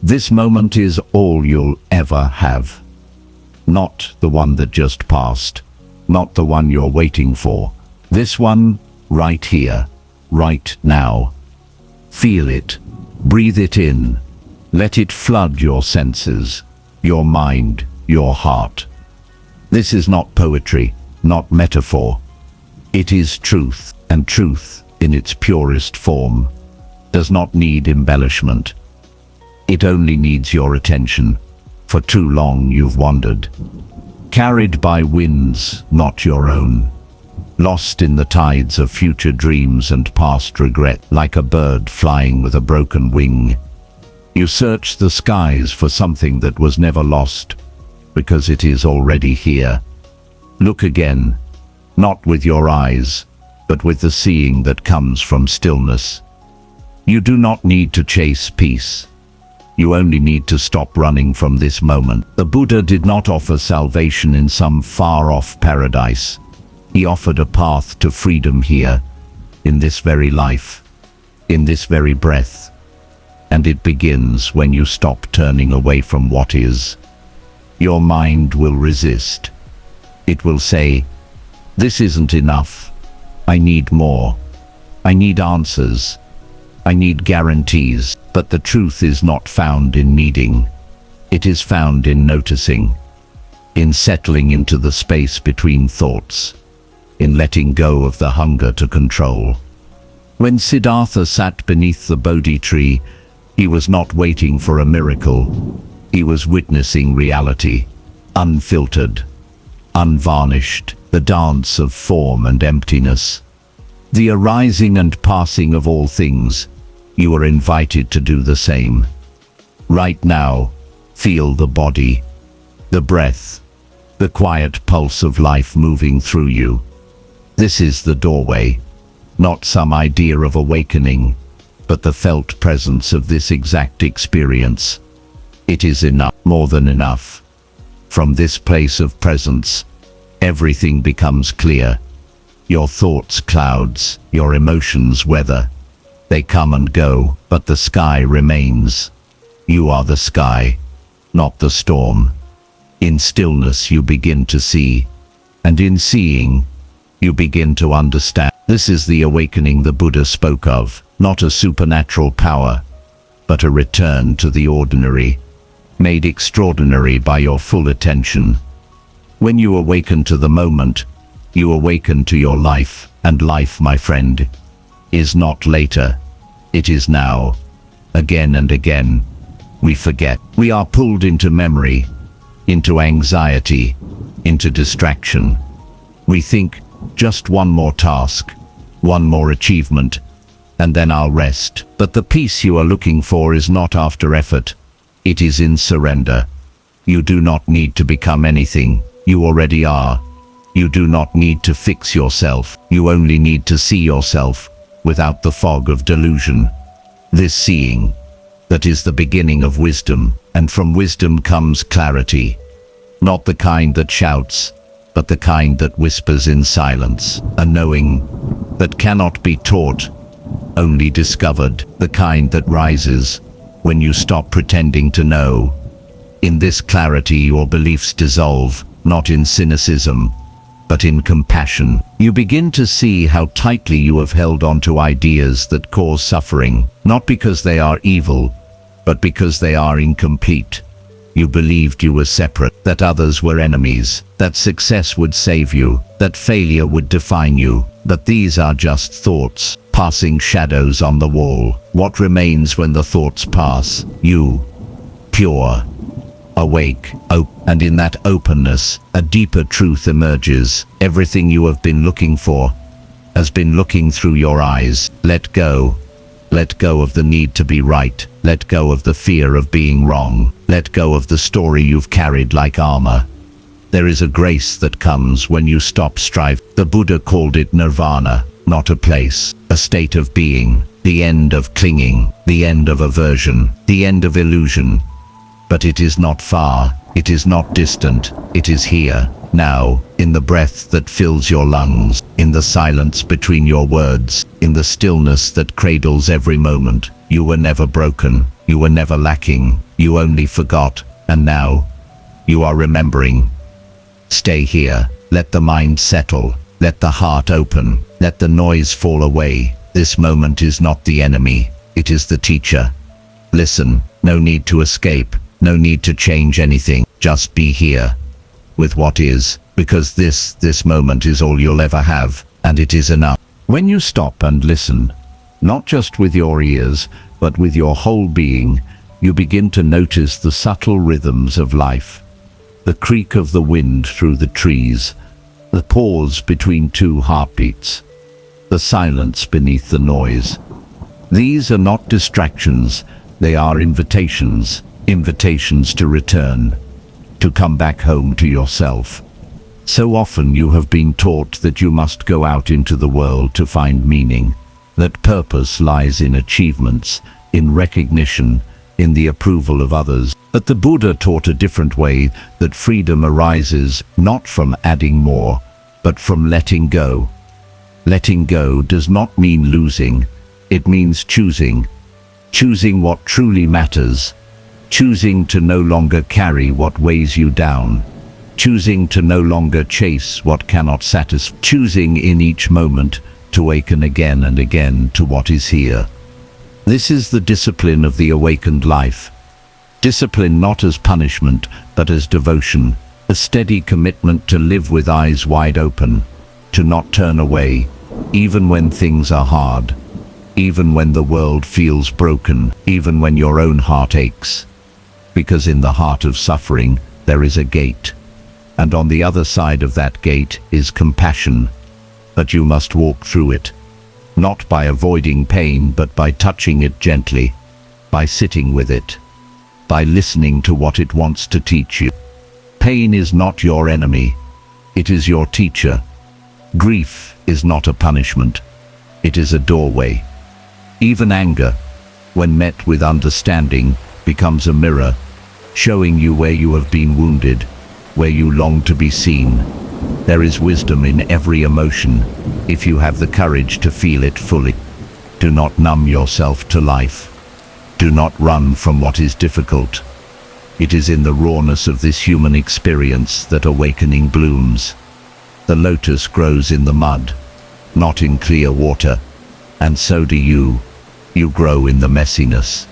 This moment is all you'll ever have. Not the one that just passed. Not the one you're waiting for. This one, right here, right now. Feel it. Breathe it in. Let it flood your senses, your mind, your heart. This is not poetry, not metaphor. It is truth, and truth, in its purest form, does not need embellishment. It only needs your attention. For too long you've wandered, carried by winds not your own, lost in the tides of future dreams and past regret, like a bird flying with a broken wing. You search the skies for something that was never lost, because it is already here. Look again, not with your eyes, but with the seeing that comes from stillness. You do not need to chase peace. You only need to stop running from this moment. The Buddha did not offer salvation in some far-off paradise. He offered a path to freedom here, in this very life, in this very breath. And it begins when you stop turning away from what is. Your mind will resist. It will say, "This isn't enough. I need more. I need answers. I need guarantees." But the truth is not found in needing. It is found in noticing, in settling into the space between thoughts, in letting go of the hunger to control. When Siddhartha sat beneath the Bodhi tree, he was not waiting for a miracle. He was witnessing reality, unfiltered, unvarnished, the dance of form and emptiness, the arising and passing of all things. You are invited to do the same. Right now, feel the body, the breath, the quiet pulse of life moving through you. This is the doorway, not some idea of awakening, but the felt presence of this exact experience. It is enough, more than enough. From this place of presence, everything becomes clear. Your thoughts clouds, your emotions weather. They come and go, but the sky remains. You are the sky, not the storm. In stillness you begin to see, and in seeing, you begin to understand. This is the awakening the Buddha spoke of, not a supernatural power, but a return to the ordinary, made extraordinary by your full attention. When you awaken to the moment, you awaken to your life, and life, my friend, is not later. It is now. Again and again, we forget. We are pulled into memory, into anxiety, into distraction. We think, just one more task, one more achievement, and then I'll rest. But the peace you are looking for is not after effort. It is in surrender. You do not need to become anything. You already are. You do not need to fix yourself. You only need to see yourself without the fog of delusion. This seeing, that is the beginning of wisdom, and from wisdom comes clarity. Not the kind that shouts, but the kind that whispers in silence. A knowing that cannot be taught, only discovered. The kind that rises when you stop pretending to know. In this clarity your beliefs dissolve, not in cynicism, but in compassion. You begin to see how tightly you have held on to ideas that cause suffering, not because they are evil, but because they are incomplete. You believed you were separate, that others were enemies, that success would save you, that failure would define you, but these are just thoughts, passing shadows on the wall. What remains when the thoughts pass? You, pure, awake, and in that openness, a deeper truth emerges. Everything you have been looking for has been looking through your eyes. Let go. Let go of the need to be right. Let go of the fear of being wrong. Let go of the story you've carried like armor. There is a grace that comes when you stop striving. The Buddha called it nirvana, not a place, a state of being, the end of clinging, the end of aversion, the end of illusion. But it is not far, it is not distant, it is here, now, in the breath that fills your lungs, in the silence between your words, in the stillness that cradles every moment. You were never broken, You were never lacking, you only forgot, and now you are remembering. Stay here, let the mind settle, let the heart open, let the noise fall away. This moment is not the enemy, it is the teacher. Listen, no need to escape, no need to change anything, just be here with what is, because this moment is all you'll ever have, and it is enough. When you stop and listen, not just with your ears, but with your whole being, you begin to notice the subtle rhythms of life. The creak of the wind through the trees, the pause between two heartbeats, the silence beneath the noise. These are not distractions, they are invitations, invitations to return, to come back home to yourself. So often you have been taught that you must go out into the world to find meaning, that purpose lies in achievements, in recognition, in the approval of others. But the Buddha taught a different way, that freedom arises not from adding more, but from letting go. Letting go does not mean losing, it means choosing. Choosing what truly matters. Choosing to no longer carry what weighs you down. Choosing to no longer chase what cannot satisfy. Choosing in each moment to awaken again and again to what is here. This is the discipline of the awakened life. Discipline not as punishment, but as devotion, a steady commitment to live with eyes wide open, to not turn away, even when things are hard, even when the world feels broken, even when your own heart aches. Because in the heart of suffering, there is a gate, and on the other side of that gate is compassion. But you must walk through it, not by avoiding pain, but by touching it gently, by sitting with it, by listening to what it wants to teach you. Pain is not your enemy, it is your teacher. Grief is not a punishment, it is a doorway. Even anger, when met with understanding, becomes a mirror, showing you where you have been wounded, where you long to be seen. There is wisdom in every emotion, if you have the courage to feel it fully. Do not numb yourself to life. Do not run from what is difficult. It is in the rawness of this human experience that awakening blooms. The lotus grows in the mud, not in clear water, and so do you. You grow in the messiness,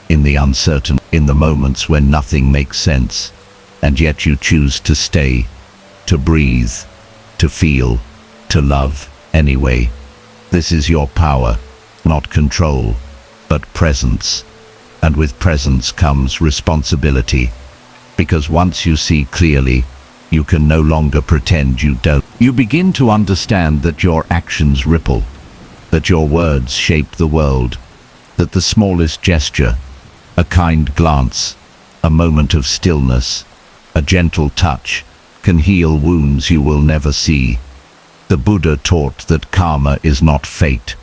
in the uncertain, in the moments when nothing makes sense, and yet you choose to stay, to breathe, to feel, to love anyway. This is your power, not control, but presence. And with presence comes responsibility, because once you see clearly, you can no longer pretend you don't. You begin to understand that your actions ripple, that your words shape the world, that the smallest gesture, a kind glance, a moment of stillness, a gentle touch, can heal wounds you will never see. The Buddha taught that karma is not fate,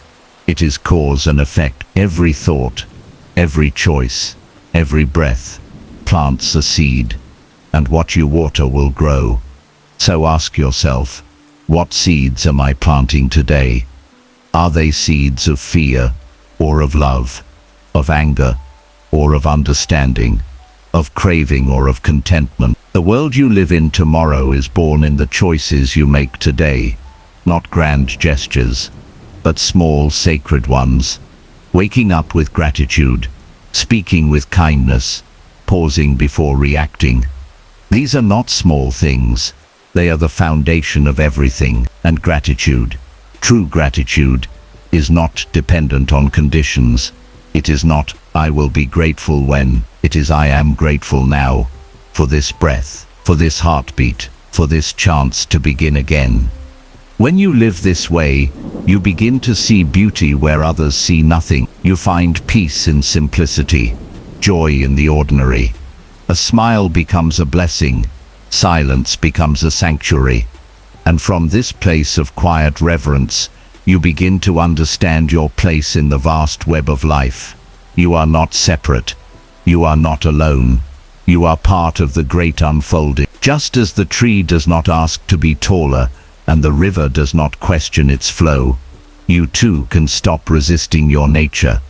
it is cause and effect. Every thought, every choice, every breath plants a seed, and what you water will grow. So ask yourself, what seeds am I planting today? Are they seeds of fear, or of love, of anger, or of understanding, of craving or of contentment? The world you live in tomorrow is born in the choices you make today, not grand gestures, but small sacred ones. Waking up with gratitude, speaking with kindness, pausing before reacting. These are not small things, they are the foundation of everything. And gratitude, true gratitude, is not dependent on conditions. It is not, I will be grateful when, it is I am grateful now, for this breath, for this heartbeat, for this chance to begin again. When you live this way, you begin to see beauty where others see nothing. You find peace in simplicity, joy in the ordinary. A smile becomes a blessing, silence becomes a sanctuary. And from this place of quiet reverence, you begin to understand your place in the vast web of life. You are not separate. You are not alone. You are part of the great unfolding. Just as the tree does not ask to be taller, and the river does not question its flow, you too can stop resisting your nature.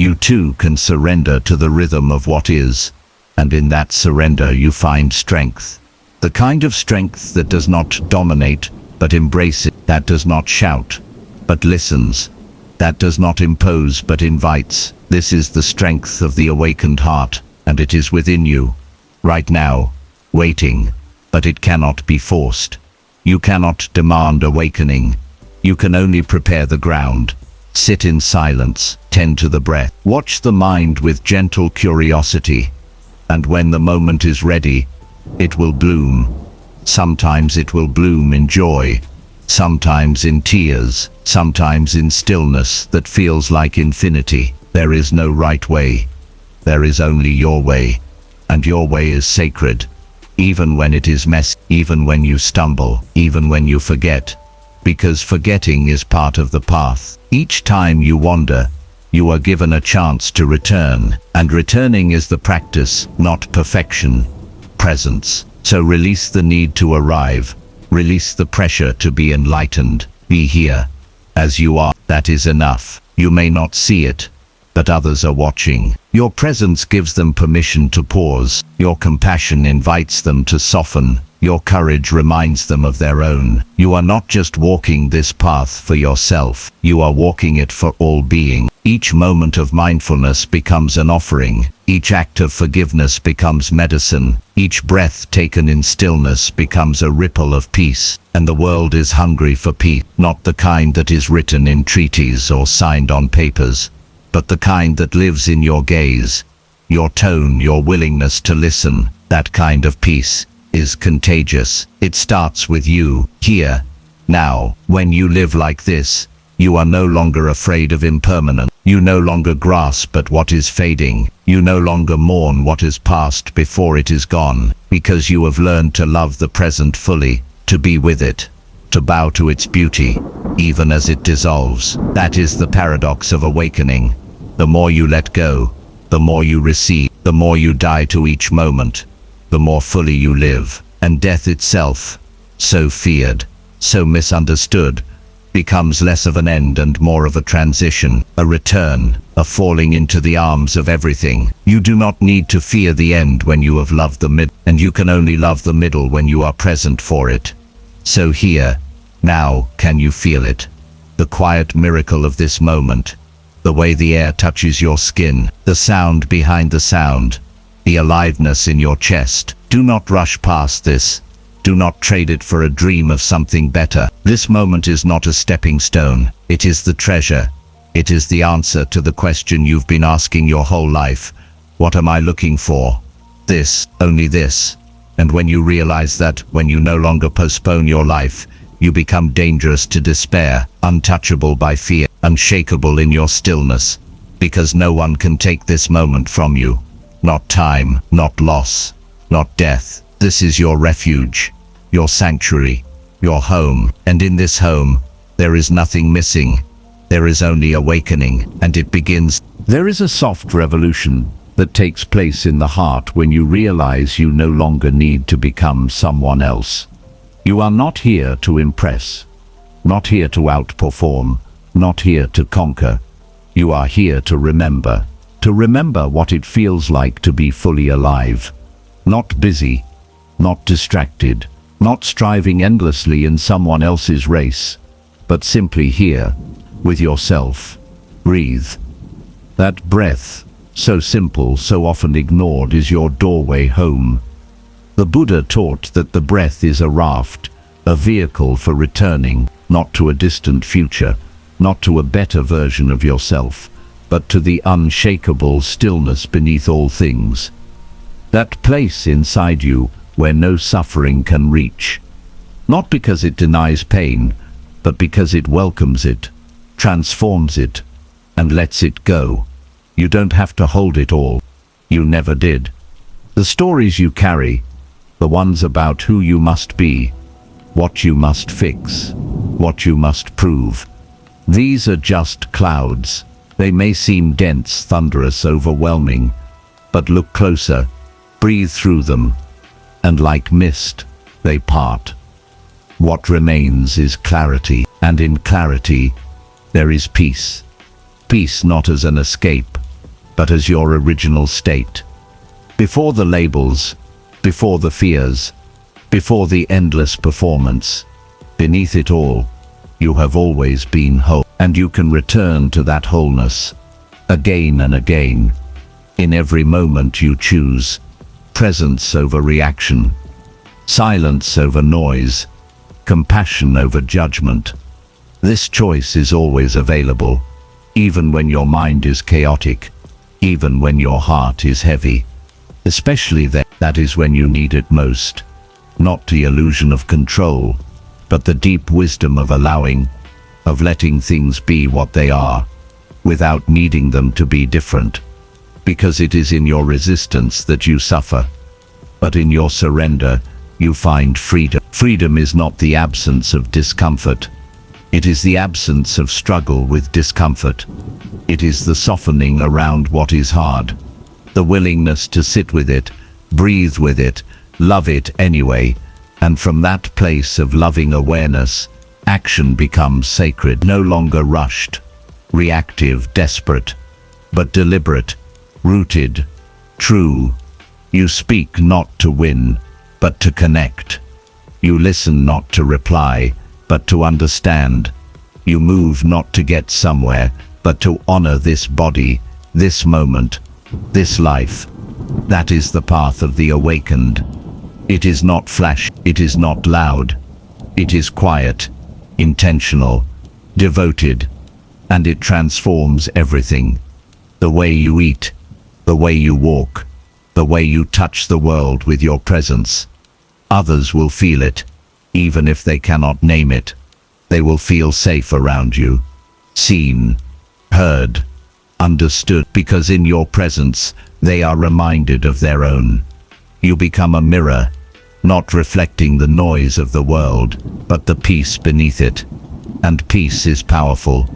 you too can surrender to the rhythm of what is, and in that surrender you find strength. The kind of strength that does not dominate, but embraces, that does not shout, but listens, that does not impose, but invites. This is the strength of the awakened heart, and it is within you, right now, waiting, but it cannot be forced. You cannot demand awakening. You can only prepare the ground. Sit in silence, tend to the breath. Watch the mind with gentle curiosity, and when the moment is ready, it will bloom. Sometimes it will bloom in joy, sometimes in tears, sometimes in stillness that feels like infinity. There is no right way. There is only your way, and your way is sacred. Even when it is messy, even when you stumble, even when you forget, because forgetting is part of the path. Each time you wander, you are given a chance to return, and returning is the practice, not perfection. Presence. So release the need to arrive, release the pressure to be enlightened. Be here, as you are. That is enough. You may not see it, but others are watching. Your presence gives them permission to pause. Your compassion invites them to soften. Your courage reminds them of their own. You are not just walking this path for yourself. You are walking it for all being. Each moment of mindfulness becomes an offering. Each act of forgiveness becomes medicine. Each breath taken in stillness becomes a ripple of peace. And the world is hungry for peace, not the kind that is written in treaties or signed on papers, but the kind that lives in your gaze, your tone, your willingness to listen. That kind of peace is contagious. It starts with you, here, now. When you live like this, you are no longer afraid of impermanence. You no longer grasp at what is fading. You no longer mourn what is past before it is gone, because you have learned to love the present fully, to be with it, to bow to its beauty, even as it dissolves. That is the paradox of awakening. The more you let go, the more you receive. The more you die to each moment, the more fully you live. And death itself, so feared, so misunderstood, becomes less of an end and more of a transition, a return, a falling into the arms of everything. You do not need to fear the end when you have loved the middle, and you can only love the middle when you are present for it. So here, now, can you feel it? The quiet miracle of this moment, the way the air touches your skin, the sound behind the sound, the aliveness in your chest. Do not rush past this. Do not trade it for a dream of something better. This moment is not a stepping stone. It is the treasure. It is the answer to the question you've been asking your whole life. What am I looking for? This, only this. And when you realize that, when you no longer postpone your life, you become dangerous to despair, untouchable by fear, unshakable in your stillness, because no one can take this moment from you. Not time, not loss, not death. This is your refuge, your sanctuary, your home. And in this home, there is nothing missing. There is only awakening, and it begins. There is a soft revolution that takes place in the heart when you realize you no longer need to become someone else. You are not here to impress, not here to outperform, not here to conquer. You are here to remember what it feels like to be fully alive. Not busy, not distracted, not striving endlessly in someone else's race, but simply here, with yourself. Breathe. That breath, so simple, so often ignored, is your doorway home. The Buddha taught that the breath is a raft, a vehicle for returning, not to a distant future, not to a better version of yourself, but to the unshakable stillness beneath all things. That place inside you where no suffering can reach. Not because it denies pain, but because it welcomes it, transforms it, and lets it go. You don't have to hold it all. You never did. The stories you carry, the ones about who you must be, what you must fix, what you must prove, these are just clouds. They may seem dense, thunderous, overwhelming, but look closer, breathe through them, and like mist, they part. What remains is clarity, and in clarity, there is peace. Peace not as an escape, but as your original state. Before the labels, before the fears, before the endless performance, beneath it all, you have always been whole, and you can return to that wholeness again and again. In every moment you choose presence over reaction, silence over noise, compassion over judgment. This choice is always available, even when your mind is chaotic, even when your heart is heavy. Especially then, that is when you need it most. Not the illusion of control, but the deep wisdom of allowing, of letting things be what they are, without needing them to be different. Because it is in your resistance that you suffer, but in your surrender, you find freedom. Freedom is not the absence of discomfort. It is the absence of struggle with discomfort. It is the softening around what is hard, the willingness to sit with it, breathe with it, love it anyway, and from that place of loving awareness, action becomes sacred, no longer rushed, reactive, desperate, but deliberate, rooted, true. You speak not to win, but to connect. You listen not to reply, but to understand. You move not to get somewhere, but to honor this body, this moment, this life. That is the path of the awakened. It is not flash, it is not loud. It is quiet, intentional, devoted, and it transforms everything. The way you eat, the way you walk, the way you touch the world with your presence. Others will feel it, even if they cannot name it. They will feel safe around you, seen, heard, understood, because in your presence they are reminded of their own. You become a mirror, not reflecting the noise of the world, but the peace beneath it. And peace is powerful,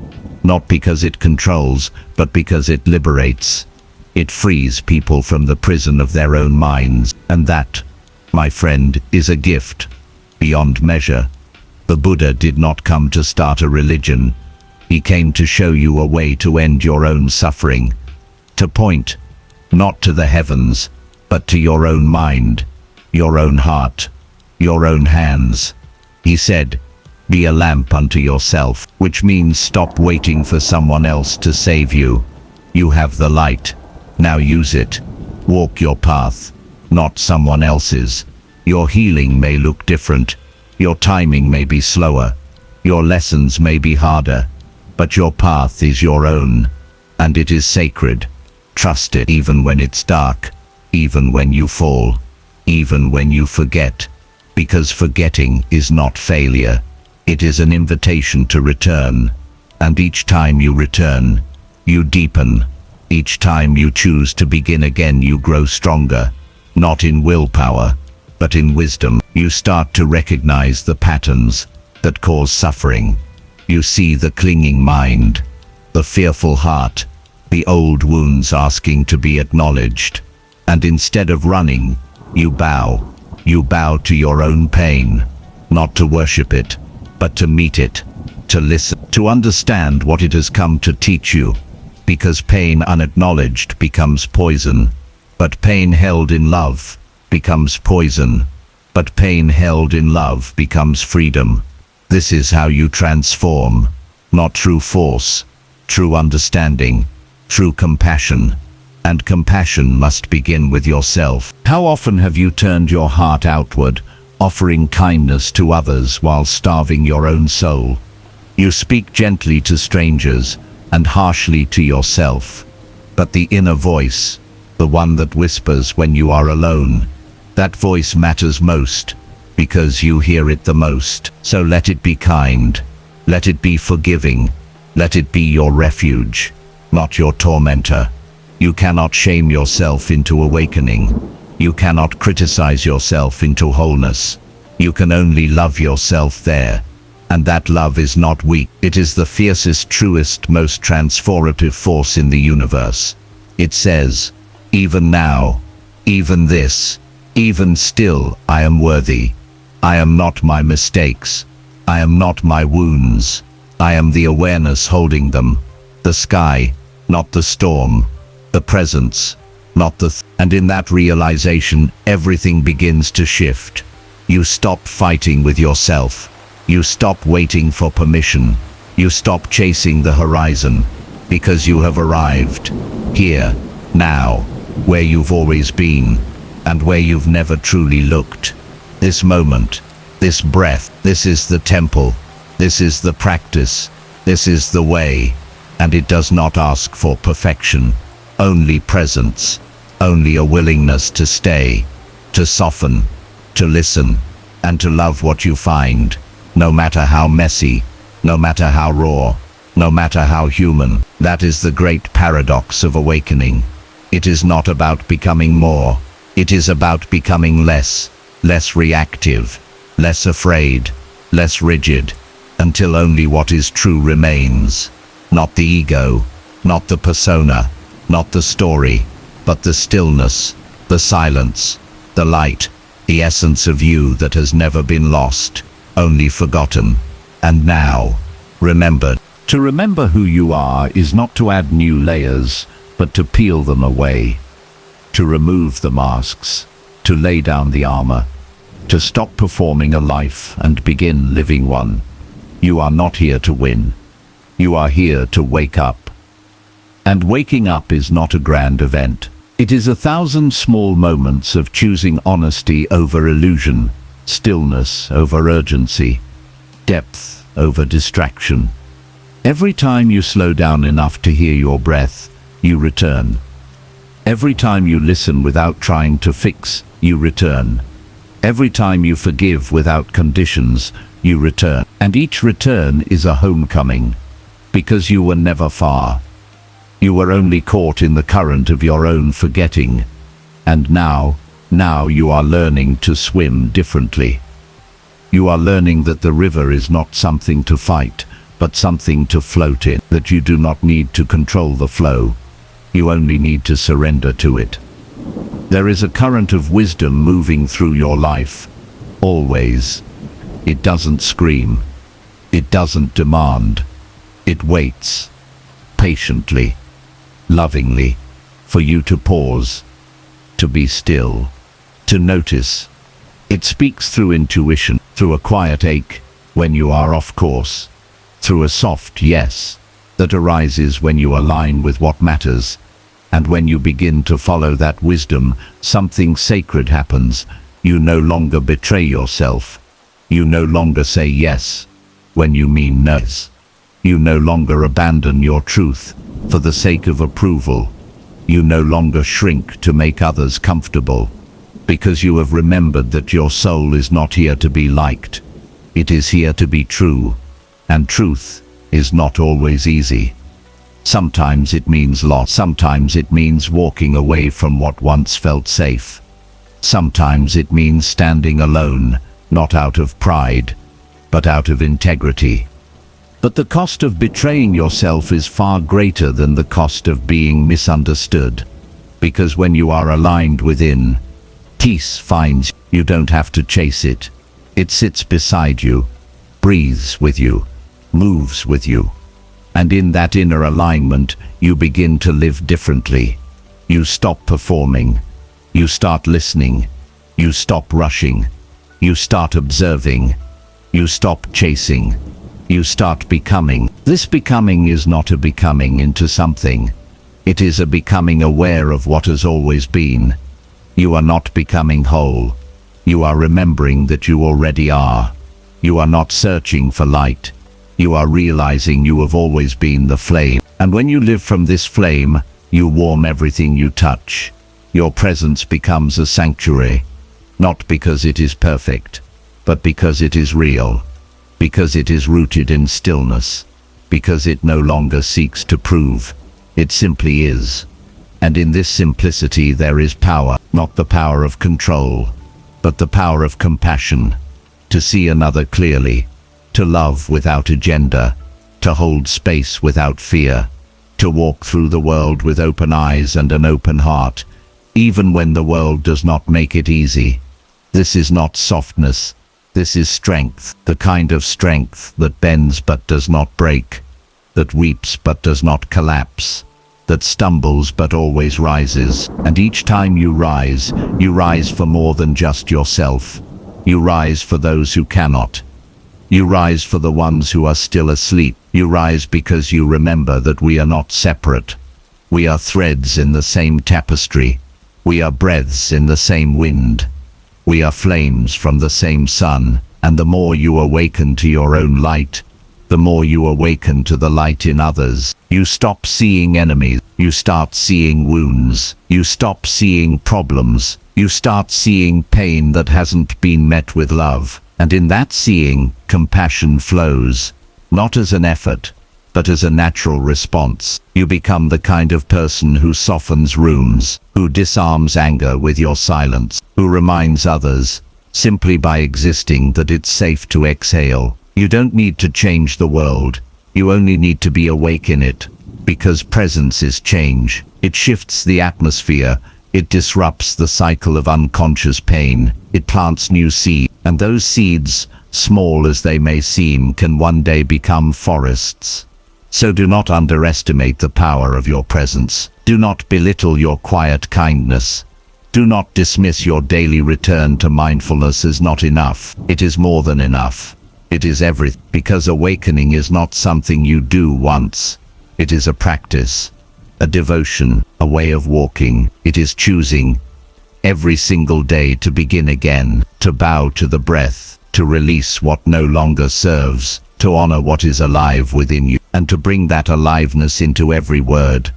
not because it controls, but because it liberates. It frees people from the prison of their own minds, and that, my friend, is a gift beyond measure. The Buddha did not come to start a religion. He came to show you a way to end your own suffering, to point, not to the heavens, but to your own mind, your own heart, your own hands. He said, "Be a lamp unto yourself," which means stop waiting for someone else to save you. You have the light. Now use it. Walk your path, not someone else's. Your healing may look different. Your timing may be slower. Your lessons may be harder. But your path is your own, and it is sacred. Trust it even when it's dark, even when you fall, even when you forget. Because forgetting is not failure. It is an invitation to return. And each time you return, you deepen. Each time you choose to begin again, you grow stronger. Not in willpower, but in wisdom. You start to recognize the patterns that cause suffering. You see the clinging mind, the fearful heart, the old wounds asking to be acknowledged. And instead of running, you bow. You bow to your own pain, not to worship it, but to meet it, to listen, to understand what it has come to teach you. Because pain unacknowledged becomes poison, but pain held in love becomes poison, but pain held in love becomes freedom. This is how you transform, not through force, through understanding, through compassion. And compassion must begin with yourself. How often have you turned your heart outward, offering kindness to others while starving your own soul? You speak gently to strangers and harshly to yourself. But the inner voice, the one that whispers when you are alone, that voice matters most, because you hear it the most. So let it be kind, let it be forgiving, let it be your refuge, not your tormentor. You cannot shame yourself into awakening. You cannot criticize yourself into wholeness. You can only love yourself there. And that love is not weak. It is the fiercest, truest, most transformative force in the universe. It says, even now, even this, even still, I am worthy. I am not my mistakes. I am not my wounds. I am the awareness holding them. The sky, not the storm. the presence, not the and in that realization, everything begins to shift. You stop fighting with yourself. You stop waiting for permission. You stop chasing the horizon, because you have arrived, here, now, where you've always been, and where you've never truly looked. This moment, this breath, this is the temple, this is the practice, this is the way, and it does not ask for perfection, only presence, only a willingness to stay, to soften, to listen, and to love what you find, no matter how messy, no matter how raw, no matter how human. That is the great paradox of awakening. It is not about becoming more, it is about becoming less, less reactive, less afraid, less rigid, until only what is true remains. Not the ego, not the persona, not the story, but the stillness, the silence, the light, the essence of you that has never been lost, only forgotten, and now remembered. To remember who you are is not to add new layers, but to peel them away, to remove the masks, to lay down the armor, to stop performing a life and begin living one. You are not here to win. You are here to wake up. And waking up is not a grand event. It is 1,000 small moments of choosing honesty over illusion, stillness over urgency, depth over distraction. Every time you slow down enough to hear your breath, you return. Every time you listen without trying to fix, you return. Every time you forgive without conditions, you return. And each return is a homecoming, because you were never far. You were only caught in the current of your own forgetting. And now you are learning to swim differently. You are learning that the river is not something to fight, but something to float in, that you do not need to control the flow. You only need to surrender to it. There is a current of wisdom moving through your life, always. It doesn't scream. It doesn't demand. It waits, patiently, lovingly, for you to pause, to be still, to notice. It speaks through intuition, through a quiet ache when you are off course, through a soft yes that arises when you align with what matters. And when you begin to follow that wisdom, something sacred happens. You no longer betray yourself. You no longer say yes when you mean no. You no longer abandon your truth for the sake of approval. You no longer shrink to make others comfortable, because you have remembered that your soul is not here to be liked. It is here to be true, and truth is not always easy. Sometimes it means loss. Sometimes it means walking away from what once felt safe. Sometimes it means standing alone, not out of pride, but out of integrity. But the cost of betraying yourself is far greater than the cost of being misunderstood. Because when you are aligned within, peace finds you. You don't have to chase it. It sits beside you, breathes with you, moves with you. And in that inner alignment, you begin to live differently. You stop performing. You start listening. You stop rushing. You start observing. You stop chasing. You start becoming. This becoming is not a becoming into something. It is a becoming aware of what has always been. You are not becoming whole. You are remembering that you already are. You are not searching for light. You are realizing you have always been the flame. And when you live from this flame, you warm everything you touch. Your presence becomes a sanctuary, not because it is perfect, but because it is real, because it is rooted in stillness, because it no longer seeks to prove. It simply is. And in this simplicity there is power, not the power of control, but the power of compassion, to see another clearly, to love without agenda, to hold space without fear, to walk through the world with open eyes and an open heart, even when the world does not make it easy. This is not softness. This is strength, the kind of strength that bends but does not break, that weeps but does not collapse, that stumbles but always rises. And each time you rise for more than just yourself. You rise for those who cannot. You rise for the ones who are still asleep. You rise because you remember that we are not separate. We are threads in the same tapestry. We are breaths in the same wind. We are flames from the same sun. And the more you awaken to your own light, the more you awaken to the light in others. You stop seeing enemies. You start seeing wounds. You stop seeing problems. You start seeing pain that hasn't been met with love. And in that seeing, compassion flows, not as an effort, but as a natural response. You become the kind of person who softens rooms, who disarms anger with your silence, who reminds others, simply by existing, that it's safe to exhale. You don't need to change the world. You only need to be awake in it, because presence is change. It shifts the atmosphere. It disrupts the cycle of unconscious pain. It plants new seeds, and those seeds, small as they may seem, can one day become forests. So do not underestimate the power of your presence. Do not belittle your quiet kindness. Do not dismiss your daily return to mindfulness as not enough. It is more than enough. It is everything, because awakening is not something you do once. It is a practice, a devotion, a way of walking. It is choosing every single day to begin again, to bow to the breath, to release what no longer serves, to honor what is alive within you, and to bring that aliveness into every word,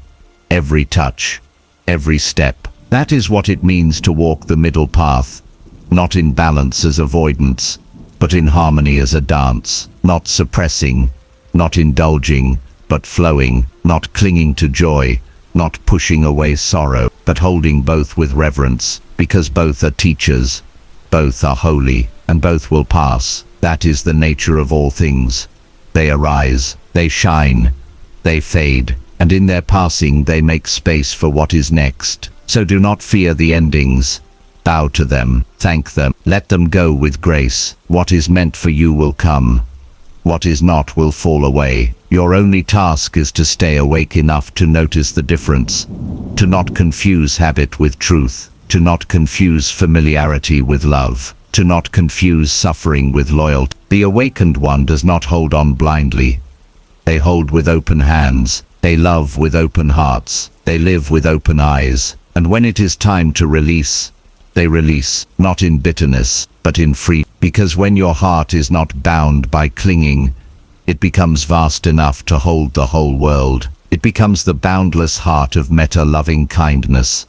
every touch, every step. That is what it means to walk the middle path, not in balance as avoidance, but in harmony as a dance, not suppressing, not indulging, but flowing, not clinging to joy, not pushing away sorrow, but holding both with reverence, because both are teachers, both are holy, and both will pass. That is the nature of all things. They arise, they shine, they fade, and in their passing they make space for what is next. So do not fear the endings. Bow to them, thank them, let them go with grace. What is meant for you will come. What is not will fall away. Your only task is to stay awake enough to notice the difference, to not confuse habit with truth, to not confuse familiarity with love, to not confuse suffering with loyalty. The awakened one does not hold on blindly. They hold with open hands, they love with open hearts, they live with open eyes, and when it is time to release, they release, not in bitterness, but in freedom. Because when your heart is not bound by clinging, it becomes vast enough to hold the whole world. It becomes the boundless heart of meta-loving kindness.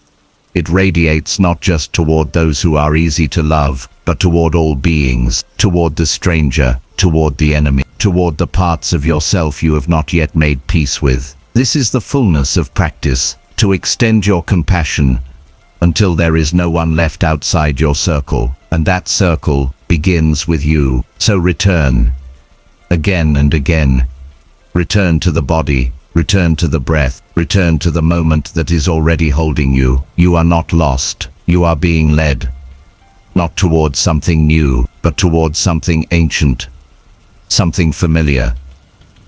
It radiates not just toward those who are easy to love, but toward all beings, toward the stranger, toward the enemy, toward the parts of yourself you have not yet made peace with. This is the fullness of practice, to extend your compassion until there is no one left outside your circle, and that circle begins with you. So return, again and again. Return to the body, return to the breath, return to the moment that is already holding you. You are not lost, you are being led, not towards something new, but towards something ancient, something familiar,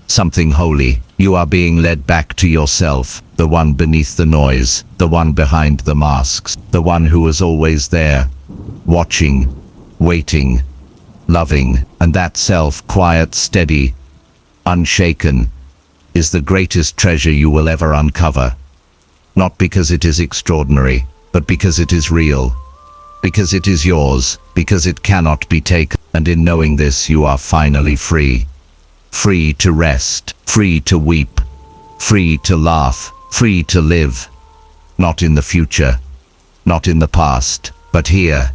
something holy. You are being led back to yourself, the one beneath the noise, the one behind the masks, the one who was always there, watching, waiting, loving. And that self, quiet, steady, unshaken, is the greatest treasure you will ever uncover. Not because it is extraordinary, but because it is real, because it is yours, because it cannot be taken. And in knowing this, you are finally free. Free to rest, free to weep, free to laugh, free to live. Not in the future, not in the past, but here,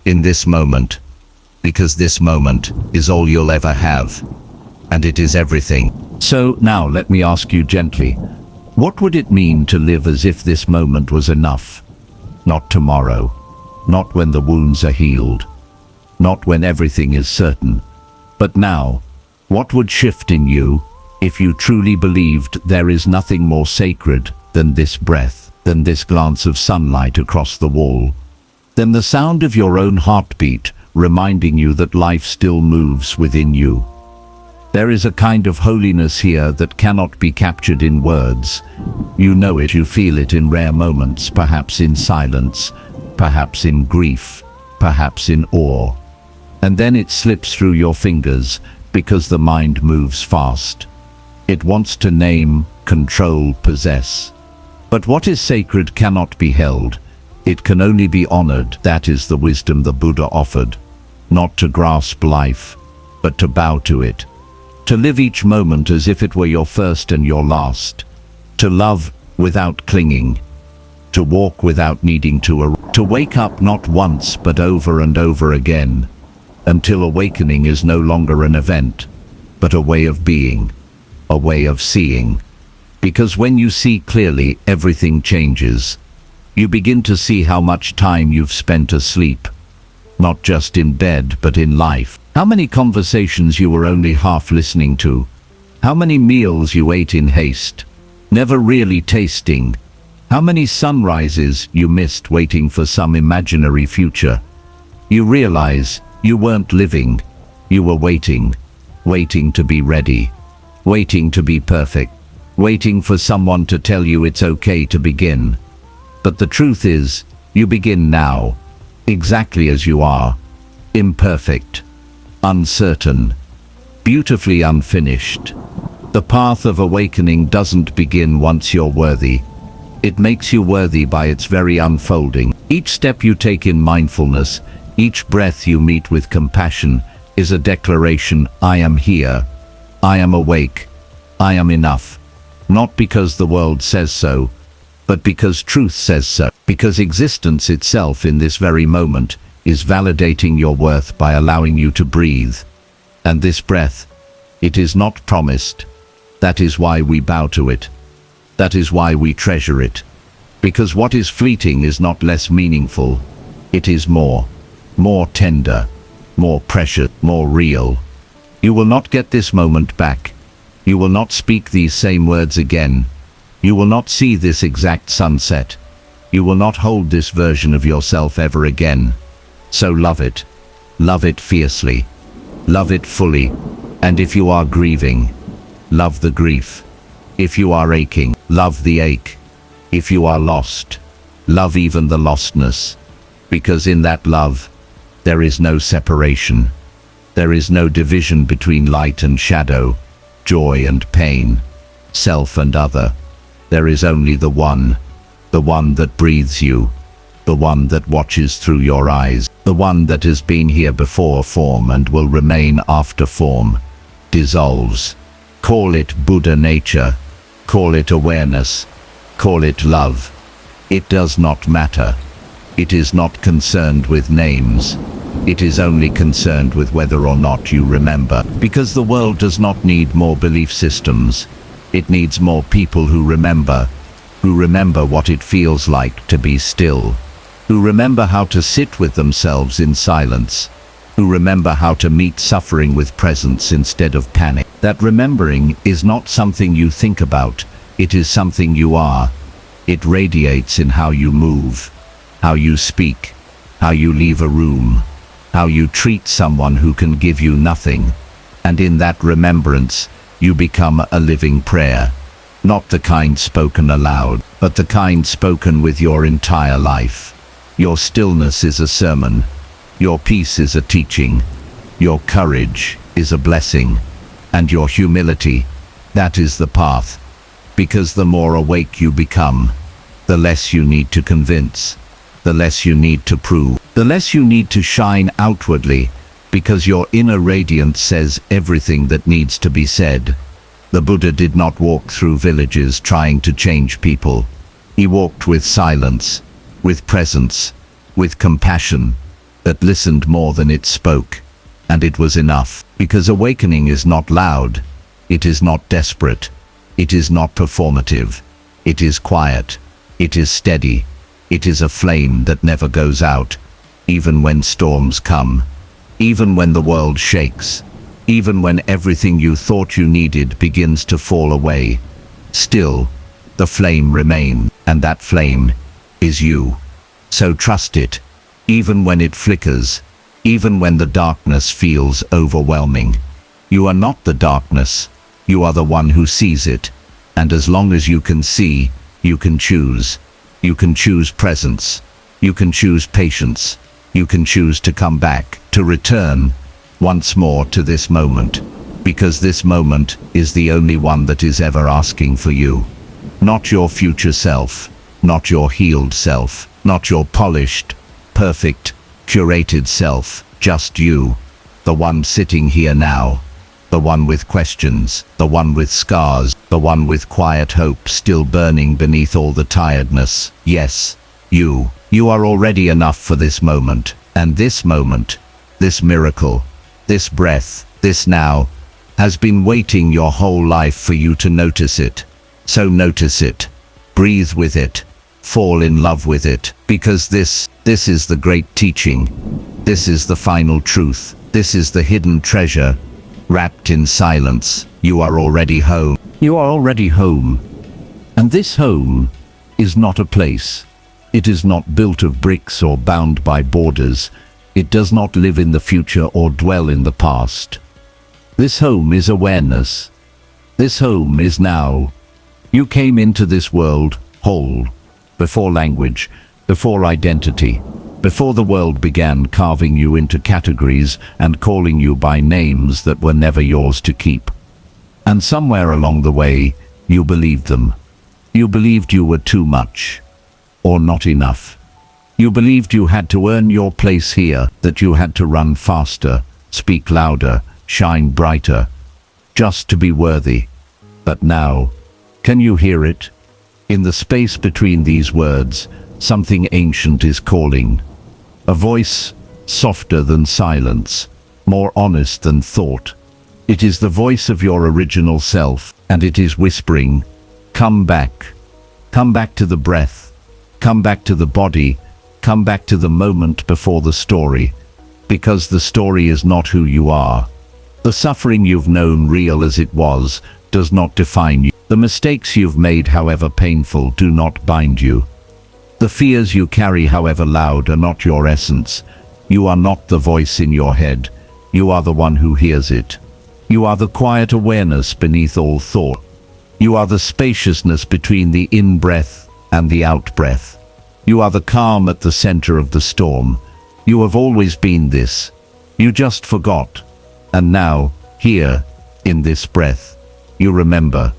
in this moment. Because this moment is all you'll ever have, and it is everything. So now let me ask you gently, what would it mean to live as if this moment was enough? Not tomorrow, not when the wounds are healed, not when everything is certain, but now. What would shift in you if you truly believed there is nothing more sacred than this breath, than this glance of sunlight across the wall, than the sound of your own heartbeat reminding you that life still moves within you? There is a kind of holiness here that cannot be captured in words. You know it, you feel it in rare moments, perhaps in silence, perhaps in grief, perhaps in awe. And then it slips through your fingers because the mind moves fast. It wants to name, control, possess. But what is sacred cannot be held. It can only be honored. That is the wisdom the Buddha offered. Not to grasp life, but to bow to it. To live each moment as if it were your first and your last. To love without clinging. To walk without needing to wake up not once but over and over again, until awakening is no longer an event, but a way of being, a way of seeing. Because when you see clearly, everything changes. You begin to see how much time you've spent asleep, not just in bed but in life. How many conversations you were only half listening to. How many meals you ate in haste, never really tasting. How many sunrises you missed waiting for some imaginary future. You realize you weren't living, you were waiting. Waiting to be ready. Waiting to be perfect. Waiting for someone to tell you it's okay to begin. But the truth is, you begin now, exactly as you are. Imperfect. Uncertain, beautifully unfinished. The path of awakening doesn't begin once you're worthy. It makes you worthy by its very unfolding. Each step you take in mindfulness, each breath you meet with compassion, is a declaration: I am here, I am awake, I am enough. Not because the world says so, but because truth says so. Because existence itself in this very moment is validating your worth by allowing you to breathe. And this breath, it is not promised. That is why we bow to it. That is why we treasure it. Because what is fleeting is not less meaningful. It is more tender, more precious, more real. You will not get this moment back. You will not speak these same words again. You will not see this exact sunset. You will not hold this version of yourself ever again. So love it fiercely, love it fully, and if you are grieving, love the grief. If you are aching, love the ache. If you are lost, love even the lostness. Because in that love, there is no separation. There is no division between light and shadow, joy and pain, self and other. There is only the one that breathes you, the one that watches through your eyes, the one that has been here before form and will remain after form dissolves. Call it Buddha nature, call it awareness, call it love. It does not matter. It is not concerned with names. It is only concerned with whether or not you remember. Because the world does not need more belief systems. It needs more people who remember what it feels like to be still, who remember how to sit with themselves in silence, who remember how to meet suffering with presence instead of panic. That remembering is not something you think about, it is something you are. It radiates in how you move, how you speak, how you leave a room, how you treat someone who can give you nothing. And in that remembrance, you become a living prayer. Not the kind spoken aloud, but the kind spoken with your entire life. Your stillness is a sermon. Your peace is a teaching. Your courage is a blessing. And your humility, that is the path. Because the more awake you become, the less you need to convince, the less you need to prove, the less you need to shine outwardly, because your inner radiance says everything that needs to be said. The Buddha did not walk through villages trying to change people. He walked with silence, with presence, with compassion, that listened more than it spoke. And it was enough. Because awakening is not loud, it is not desperate, it is not performative, it is quiet, it is steady, it is a flame that never goes out, even when storms come, even when the world shakes, even when everything you thought you needed begins to fall away. Still, the flame remains, and that flame is you. So trust it, even when it flickers, even when the darkness feels overwhelming. You are not the darkness. You are the one who sees it. And as long as you can see, you can choose. You can choose presence. You can choose patience. You can choose to come back, to return once more to this moment. Because this moment is the only one that is ever asking for you. Not your future self, not your healed self, not your polished, perfect, curated self, just you. The one sitting here now. The one with questions, the one with scars, the one with quiet hope still burning beneath all the tiredness. Yes, you. You are already enough for this moment. And this moment, this miracle, this breath, this now, has been waiting your whole life for you to notice it. So notice it. Breathe with it. Fall in love with it. Because this is the great teaching. This is the final truth. This is the hidden treasure. Wrapped in silence, you are already home. You are already home. And this home is not a place. It is not built of bricks or bound by borders. It does not live in the future or dwell in the past. This home is awareness. This home is now. You came into this world whole, before language, before identity, before the world began carving you into categories and calling you by names that were never yours to keep. And somewhere along the way, you believed them. You believed you were too much, or not enough. You believed you had to earn your place here, that you had to run faster, speak louder, shine brighter, just to be worthy. But now, can you hear it? In the space between these words, something ancient is calling. A voice softer than silence, more honest than thought. It is the voice of your original self, and it is whispering, come back. Come back to the breath. Come back to the body. Come back to the moment before the story. Because the story is not who you are. The suffering you've known, real as it was, does not define you. The mistakes you've made, however painful, do not bind you. The fears you carry, however loud, are not your essence. You are not the voice in your head. You are the one who hears it. You are the quiet awareness beneath all thought. You are the spaciousness between the in-breath and the out-breath. You are the calm at the center of the storm. You have always been this. You just forgot. And now, here, in this breath, you remember.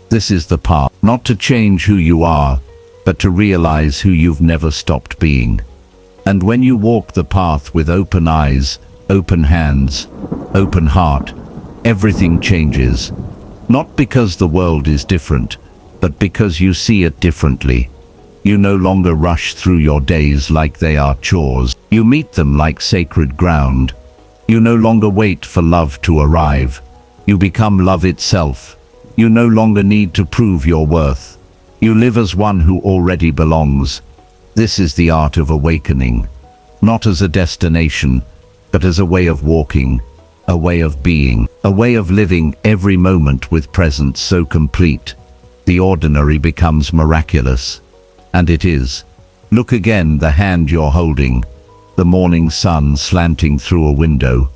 This is the path, not to change who you are, but to realize who you've never stopped being. And when you walk the path with open eyes, open hands, open heart, everything changes. Not because the world is different, but because you see it differently. You no longer rush through your days like they are chores. You meet them like sacred ground. You no longer wait for love to arrive. You become love itself. You no longer need to prove your worth. You live as one who already belongs. This is the art of awakening. Not as a destination, but as a way of walking, a way of being, a way of living every moment with presence so complete. The ordinary becomes miraculous. And it is. Look again, the hand you're holding, the morning sun slanting through a window,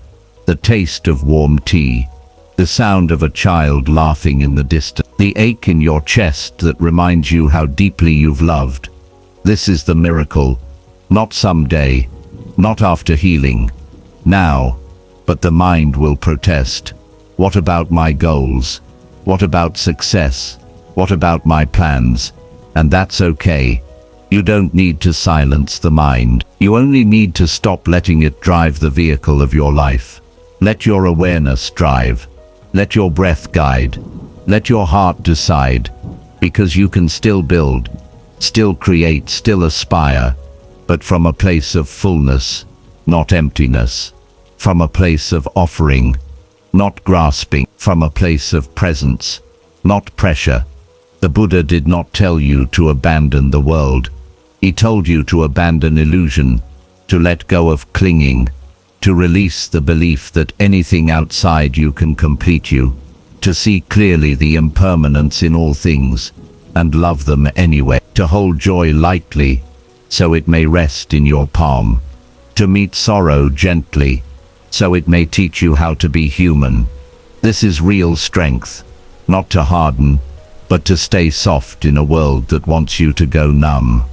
the taste of warm tea, the sound of a child laughing in the distance, the ache in your chest that reminds you how deeply you've loved. This is the miracle, not someday, not after healing, now. But the mind will protest. What about my goals? What about success? What about my plans? And that's okay. You don't need to silence the mind. You only need to stop letting it drive the vehicle of your life. Let your awareness drive. Let your breath guide. Let your heart decide. Because you can still build, still create, still aspire, but from a place of fullness, not emptiness. From a place of offering, not grasping. From a place of presence, not pressure. The Buddha did not tell you to abandon the world. He told you to abandon illusion, to let go of clinging, to release the belief that anything outside you can complete you, to see clearly the impermanence in all things, and love them anyway, to hold joy lightly, so it may rest in your palm, to meet sorrow gently, so it may teach you how to be human, This is real strength, not to harden, but to stay soft in a world that wants you to go numb.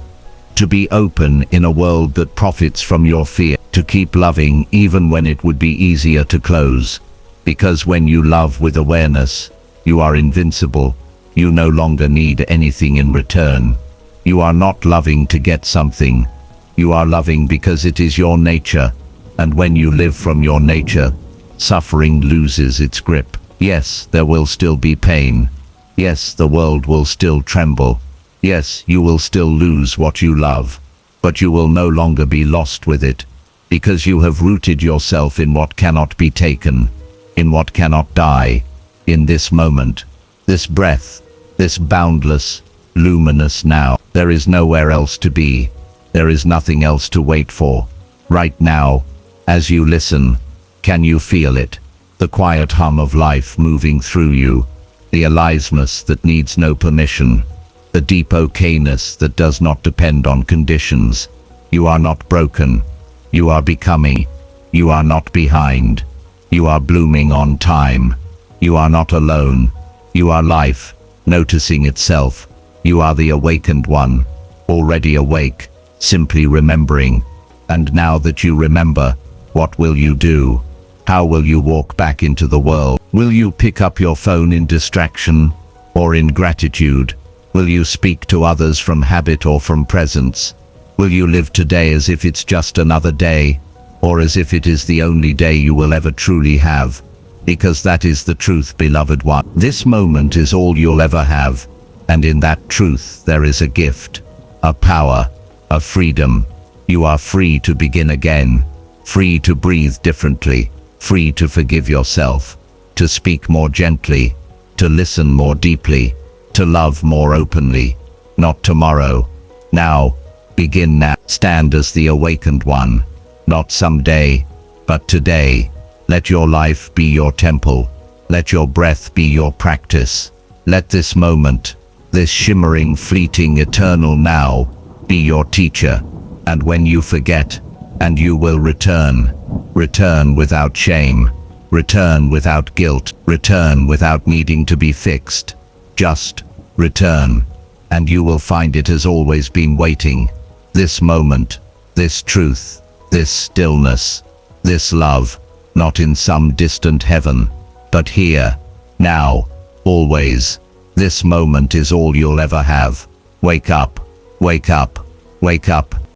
To be open in a world that profits from your fear. To keep loving even when it would be easier to close. Because when you love with awareness, you are invincible. You no longer need anything in return. You are not loving to get something. You are loving because it is your nature. And when you live from your nature, suffering loses its grip. Yes, there will still be pain. Yes, the world will still tremble. Yes, you will still lose what you love. But you will no longer be lost with it. Because you have rooted yourself in what cannot be taken. In what cannot die. In this moment. This breath. This boundless, luminous now. There is nowhere else to be. There is nothing else to wait for. Right now, as you listen, can you feel it? The quiet hum of life moving through you. The aliveness that needs no permission. The deep okayness that does not depend on conditions. You are not broken. You are becoming. You are not behind. You are blooming on time. You are not alone. You are life, noticing itself. You are the awakened one, already awake, simply remembering. And now that you remember, what will you do? How will you walk back into the world? Will you pick up your phone in distraction or in gratitude? Will you speak to others from habit or from presence? Will you live today as if it's just another day, or as if it is the only day you will ever truly have? Because that is the truth, beloved one. This moment is all you'll ever have, and in that truth there is a gift, a power, a freedom. You are free to begin again, free to breathe differently, free to forgive yourself, to speak more gently, to listen more deeply, to love more openly. Not tomorrow. Now. Begin now. Stand as the awakened one. Not someday, but today. Let your life be your temple. Let your breath be your practice. Let this moment, this shimmering, fleeting, eternal now, be your teacher. And when you forget, and you will return. Return without shame. Return without guilt. Return without needing to be fixed. Just return. And you will find it has always been waiting. This moment, this truth, this stillness, this love, not in some distant heaven, but here, now, always. This moment is all you'll ever have. Wake up, wake up, wake up.